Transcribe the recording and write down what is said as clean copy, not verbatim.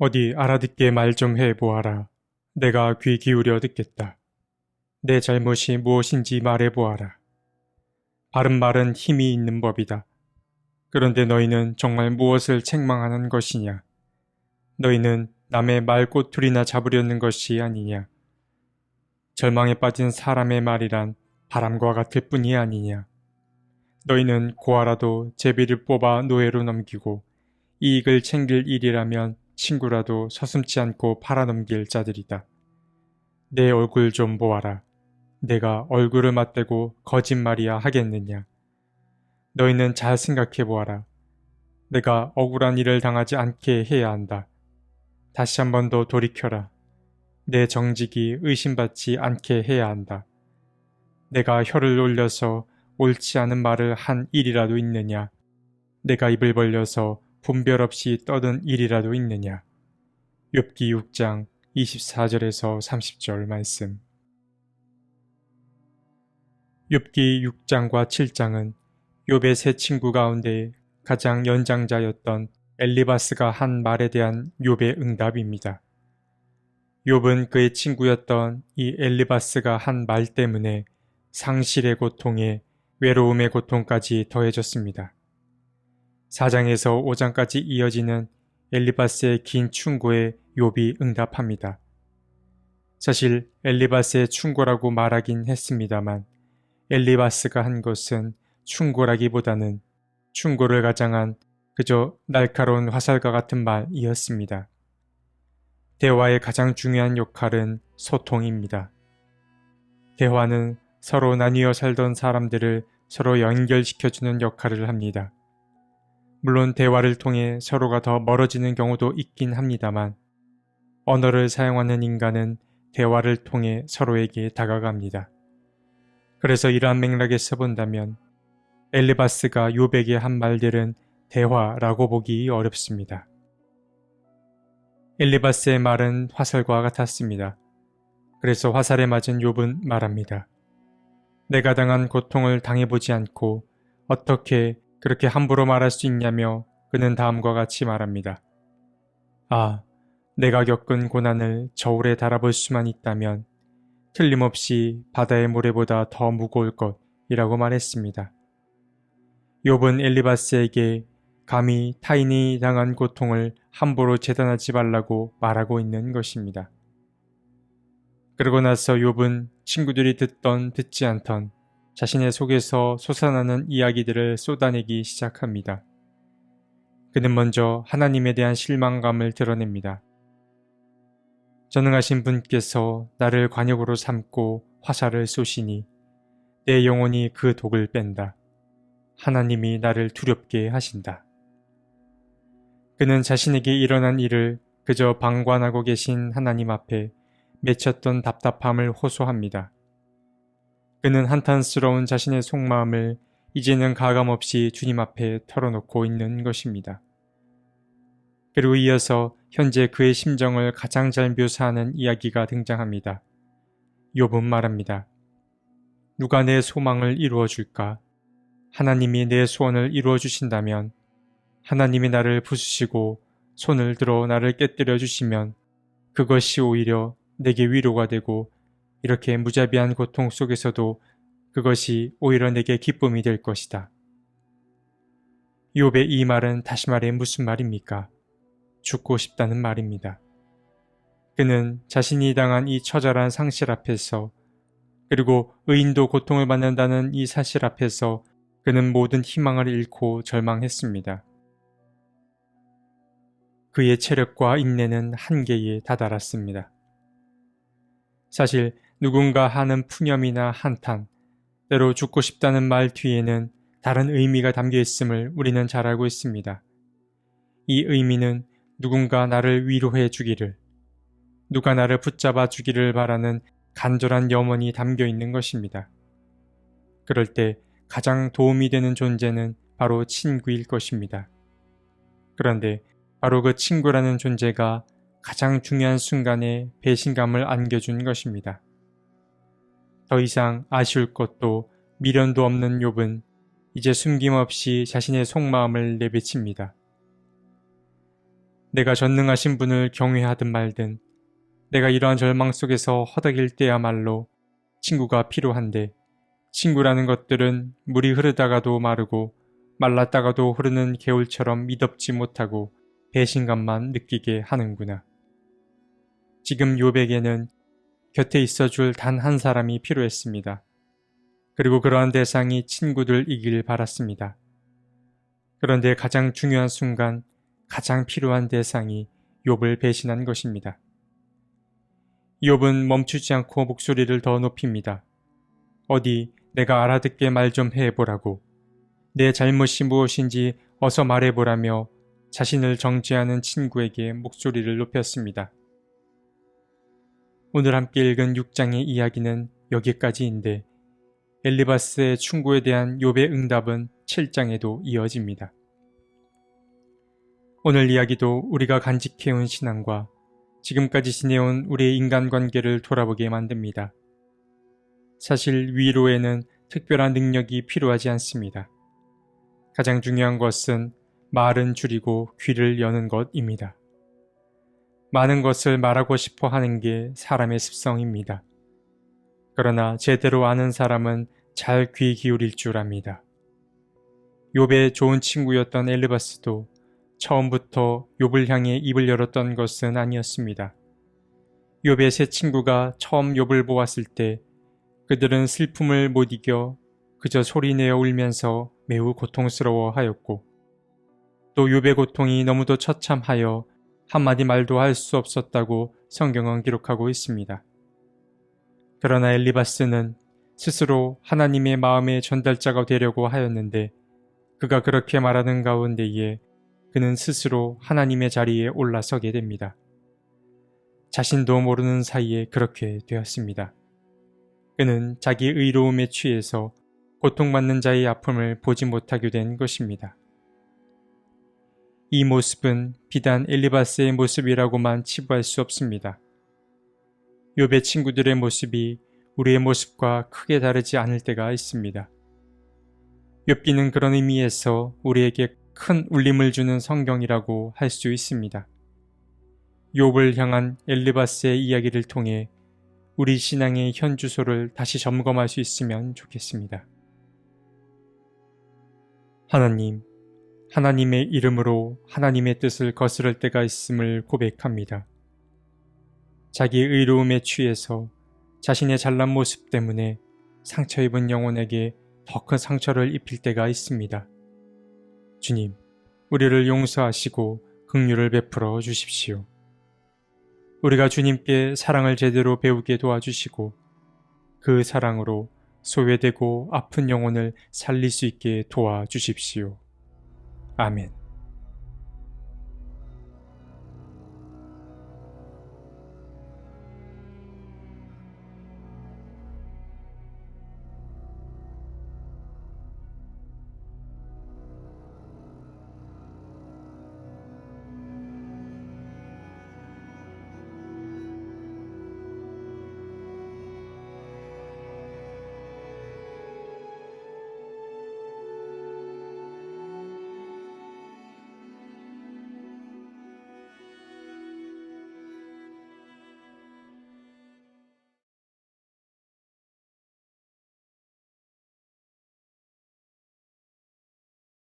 어디 알아듣게 말 좀 해보아라. 내가 귀 기울여 듣겠다. 내 잘못이 무엇인지 말해보아라. 바른 말은 힘이 있는 법이다. 그런데 너희는 정말 무엇을 책망하는 것이냐? 너희는 남의 말꼬투리나 잡으려는 것이 아니냐? 절망에 빠진 사람의 말이란 바람과 같을 뿐이 아니냐? 너희는 고아라도 제비를 뽑아 노예로 넘기고 이익을 챙길 일이라면 친구라도 서슴지 않고 팔아넘길 자들이다. 내 얼굴 좀 보아라. 내가 얼굴을 맞대고 거짓말이야 하겠느냐. 너희는 잘 생각해 보아라. 내가 억울한 일을 당하지 않게 해야 한다. 다시 한 번 더 돌이켜라. 내 정직이 의심받지 않게 해야 한다. 내가 혀를 올려서 옳지 않은 말을 한 일이라도 있느냐. 내가 입을 벌려서 분별 없이 떠든 일이라도 있느냐. 욥기 6장 24절에서 30절 말씀. 욥기 6장과 7장은 욥의 세 친구 가운데 가장 연장자였던 엘리바스가 한 말에 대한 욥의 응답입니다. 욥은 그의 친구였던 이 엘리바스가 한 말 때문에 상실의 고통에 외로움의 고통까지 더해졌습니다. 4장에서 5장까지 이어지는 엘리바스의 긴 충고에 욥이 응답합니다. 사실 엘리바스의 충고라고 말하긴 했습니다만 엘리바스가 한 것은 충고라기보다는 충고를 가장한 그저 날카로운 화살과 같은 말이었습니다. 대화의 가장 중요한 역할은 소통입니다. 대화는 서로 나뉘어 살던 사람들을 서로 연결시켜주는 역할을 합니다. 물론 대화를 통해 서로가 더 멀어지는 경우도 있긴 합니다만 언어를 사용하는 인간은 대화를 통해 서로에게 다가갑니다. 그래서 이러한 맥락에서 본다면 엘리바스가 욥에게 한 말들은 대화라고 보기 어렵습니다. 엘리바스의 말은 화살과 같았습니다. 그래서 화살에 맞은 욥은 말합니다. 내가 당한 고통을 당해보지 않고 어떻게 그렇게 함부로 말할 수 있냐며 그는 다음과 같이 말합니다. 아, 내가 겪은 고난을 저울에 달아볼 수만 있다면 틀림없이 바다의 모래보다 더 무거울 것이라고 말했습니다. 욥은 엘리바스에게 감히 타인이 당한 고통을 함부로 재단하지 말라고 말하고 있는 것입니다. 그러고 나서 욥은 친구들이 듣던 듣지 않던 자신의 속에서 솟아나는 이야기들을 쏟아내기 시작합니다. 그는 먼저 하나님에 대한 실망감을 드러냅니다. 전능하신 분께서 나를 관역으로 삼고 화살을 쏘시니 내 영혼이 그 독을 뺀다. 하나님이 나를 두렵게 하신다. 그는 자신에게 일어난 일을 그저 방관하고 계신 하나님 앞에 맺혔던 답답함을 호소합니다. 그는 한탄스러운 자신의 속마음을 이제는 가감없이 주님 앞에 털어놓고 있는 것입니다. 그리고 이어서 현재 그의 심정을 가장 잘 묘사하는 이야기가 등장합니다. 욥은 말합니다. 누가 내 소망을 이루어 줄까? 하나님이 내 소원을 이루어 주신다면, 하나님이 나를 부수시고 손을 들어 나를 깨뜨려 주시면 그것이 오히려 내게 위로가 되고 이렇게 무자비한 고통 속에서도 그것이 오히려 내게 기쁨이 될 것이다. 욥의 이 말은 다시 말해 무슨 말입니까? 죽고 싶다는 말입니다. 그는 자신이 당한 이 처절한 상실 앞에서 그리고 의인도 고통을 받는다는 이 사실 앞에서 그는 모든 희망을 잃고 절망했습니다. 그의 체력과 인내는 한계에 다다랐습니다. 사실 누군가 하는 푸념이나 한탄, 때로 죽고 싶다는 말 뒤에는 다른 의미가 담겨 있음을 우리는 잘 알고 있습니다. 이 의미는 누군가 나를 위로해 주기를, 누가 나를 붙잡아 주기를 바라는 간절한 염원이 담겨 있는 것입니다. 그럴 때 가장 도움이 되는 존재는 바로 친구일 것입니다. 그런데 바로 그 친구라는 존재가 가장 중요한 순간에 배신감을 안겨준 것입니다. 더 이상 아쉬울 것도 미련도 없는 욥은 이제 숨김없이 자신의 속마음을 내비칩니다. 내가 전능하신 분을 경외하든 말든 내가 이러한 절망 속에서 허덕일 때야말로 친구가 필요한데 친구라는 것들은 물이 흐르다가도 마르고 말랐다가도 흐르는 개울처럼 미덥지 못하고 배신감만 느끼게 하는구나. 지금 욥에게는 곁에 있어줄 단 한 사람이 필요했습니다. 그리고 그러한 대상이 친구들이길 바랐습니다. 그런데 가장 중요한 순간 가장 필요한 대상이 욥을 배신한 것입니다. 욥은 멈추지 않고 목소리를 더 높입니다. 어디 내가 알아듣게 말 좀 해보라고, 내 잘못이 무엇인지 어서 말해보라며 자신을 정죄하는 친구에게 목소리를 높였습니다. 오늘 함께 읽은 6장의 이야기는 여기까지인데 엘리바스의 충고에 대한 욥의 응답은 7장에도 이어집니다. 오늘 이야기도 우리가 간직해온 신앙과 지금까지 지내온 우리의 인간관계를 돌아보게 만듭니다. 사실 위로에는 특별한 능력이 필요하지 않습니다. 가장 중요한 것은 말은 줄이고 귀를 여는 것입니다. 많은 것을 말하고 싶어 하는 게 사람의 습성입니다. 그러나 제대로 아는 사람은 잘 귀 기울일 줄 압니다. 욥의 좋은 친구였던 엘리바스도 처음부터 욥을 향해 입을 열었던 것은 아니었습니다. 욥의 세 친구가 처음 욥을 보았을 때 그들은 슬픔을 못 이겨 그저 소리내어 울면서 매우 고통스러워하였고 또 욥의 고통이 너무도 처참하여 한마디 말도 할 수 없었다고 성경은 기록하고 있습니다. 그러나 엘리바스는 스스로 하나님의 마음의 전달자가 되려고 하였는데 그가 그렇게 말하는 가운데에 그는 스스로 하나님의 자리에 올라서게 됩니다. 자신도 모르는 사이에 그렇게 되었습니다. 그는 자기 의로움에 취해서 고통받는 자의 아픔을 보지 못하게 된 것입니다. 이 모습은 비단 엘리바스의 모습이라고만 치부할 수 없습니다. 욥의 친구들의 모습이 우리의 모습과 크게 다르지 않을 때가 있습니다. 욥기는 그런 의미에서 우리에게 큰 울림을 주는 성경이라고 할 수 있습니다. 욥을 향한 엘리바스의 이야기를 통해 우리 신앙의 현주소를 다시 점검할 수 있으면 좋겠습니다. 하나님, 하나님의 이름으로 하나님의 뜻을 거스를 때가 있음을 고백합니다. 자기의 의로움에 취해서 자신의 잘난 모습 때문에 상처 입은 영혼에게 더 큰 상처를 입힐 때가 있습니다. 주님, 우리를 용서하시고 긍휼을 베풀어 주십시오. 우리가 주님께 사랑을 제대로 배우게 도와주시고 그 사랑으로 소외되고 아픈 영혼을 살릴 수 있게 도와주십시오. 아멘.